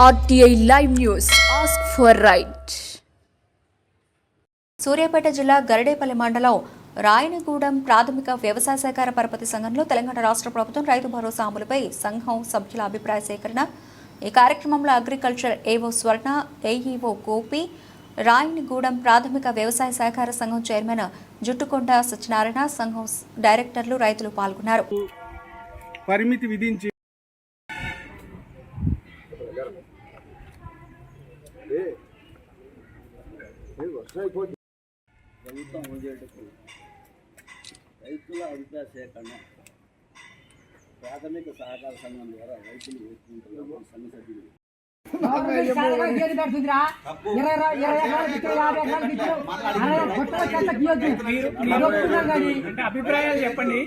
RTI Live News. Ask for right. Suryapet జిల్లా గరడేపల్లి మండలం రాయనగూడెం ప్రాథమిక వ్యవసాయ సహకార పరపతి సంఘంలో తెలంగాణ రాష్ట్ర ప్రభుత్వం రైతు భరోసా అమలుపై సంఘం సభ్యుల అభిప్రాయ సేకరణ. ఈ కార్యక్రమంలో అగ్రికల్చర్ ఏవో స్వర్ణ, ఏఈఓ గోపి, రాయనగూడెం ప్రాథమిక వ్యవసాయ సహకార సంఘం చైర్మన్ జుట్టుకొండ సత్యనారాయణ, సంఘం డైరెక్టర్లు, రైతులు పాల్గొన్నారు. పరిమితి విధించి ప్రభుత్వం అమలుచేటకు రైతుల అభిప్రాయ సేకరణ ప్రాథమిక సహకార సంఘం ద్వారా రైతులు వేసుకుంటున్న సంఘ సభ్యులు అభిప్రాయాలు చెప్పండి.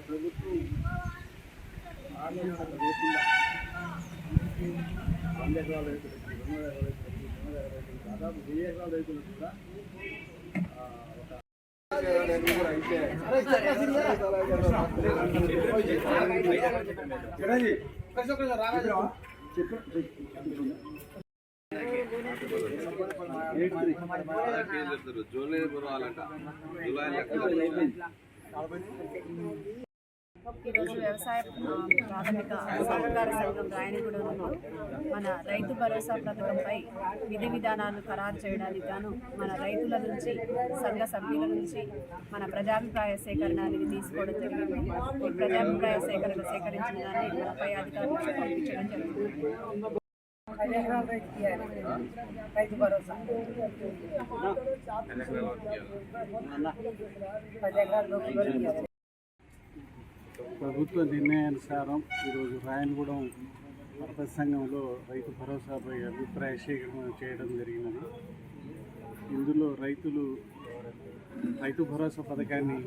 ప్రభుత్వం 2 ఎకరాల రైతులకి, 2 ఎకరాల రైతులకి, 3 ఎకరాల రైతులకి, దాదాపు 1000 ఎకరాల రైతులకు కూడా ఈరోజు వ్యవసాయ ప్రాథమిక సహకార సంఘం రాయనగూడెంలో మన రైతు భరోసా పథకంపై విధి విధానాలు ఖరారు చేయడానికి గాను మన రైతుల నుంచి, సంఘ సభ్యుల నుంచి మన ప్రజాభిప్రాయ సేకరణ అనేది తీసుకోవడం జరిగింది. ఈ ప్రజాభిప్రాయ సేకరించిన దాన్ని మన పై అధికారులకు పంపించడం జరుగుతుంది. రైతు భరోసా ప్రభుత్వ నిర్ణయానుసారం ఈరోజు రాయనగూడెం పరపతి సంఘంలో రైతు భరోసాపై అభిప్రాయ సేకరణ చేయడం జరిగినది. ఇందులో రైతులు రైతు భరోసా పథకాన్ని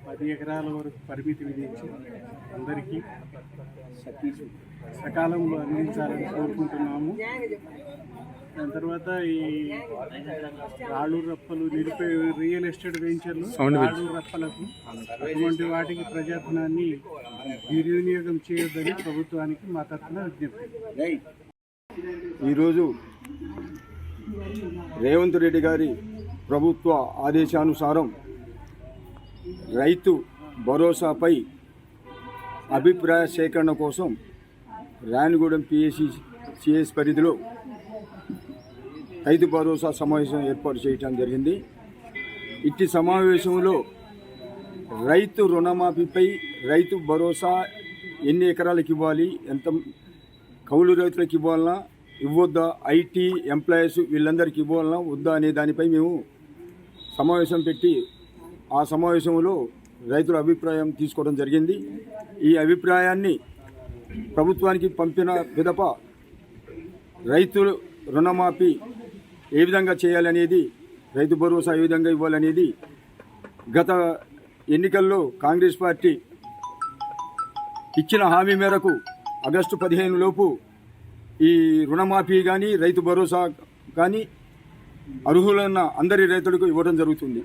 10 ఎకరాల వరకు పరిమితి విధించి అందరికీ సకాలంలో అందించాలని కోరుకుంటున్నాము. దాని తర్వాత ఈ రాళ్ళు రప్పలు, రియల్ ఎస్టేట్ వెంచర్లు, రాళ్ళు రప్పలకు అటువంటి వాటికి ప్రజాధనాన్ని దుర్వినియోగం చేయొద్దని ప్రభుత్వానికి మా తరఫున విజ్ఞప్తి. ఈరోజు రేవంత్ రెడ్డి గారి ప్రభుత్వ ఆదేశానుసారం రైతు భరోసాపై అభిప్రాయ సేకరణ కోసం రాయనగూడెం పిఎస్సిఎస్ పరిధిలో రైతు భరోసా సమావేశం ఏర్పాటు చేయడం జరిగింది. ఇట్టి సమావేశంలో రైతు రుణమాఫీపై, రైతు భరోసా ఎన్ని ఎకరాలకు ఇవ్వాలి, ఎంత కౌలు రైతులకు ఇవ్వాలన్నా ఇవ్వద్దా, ఐటీ ఎంప్లాయీస్ వీళ్ళందరికీ ఇవ్వాలన్నా వద్దా అనే దానిపై మేము సమావేశం పెట్టి ఆ సమావేశంలో రైతుల అభిప్రాయం తీసుకోవడం జరిగింది. ఈ అభిప్రాయాన్ని ప్రభుత్వానికి పంపిన పిదప రైతుల రుణమాఫీ ఏ విధంగా చేయాలనేది, రైతు భరోసా ఏ విధంగా ఇవ్వాలనేది గత ఎన్నికల్లో కాంగ్రెస్ పార్టీ ఇచ్చిన హామీ మేరకు ఆగస్టు 15 లోపు ఈ రుణమాఫీ కానీ, రైతు భరోసా కానీ అర్హులన్న అందరి రైతులకు ఇవ్వడం జరుగుతుంది.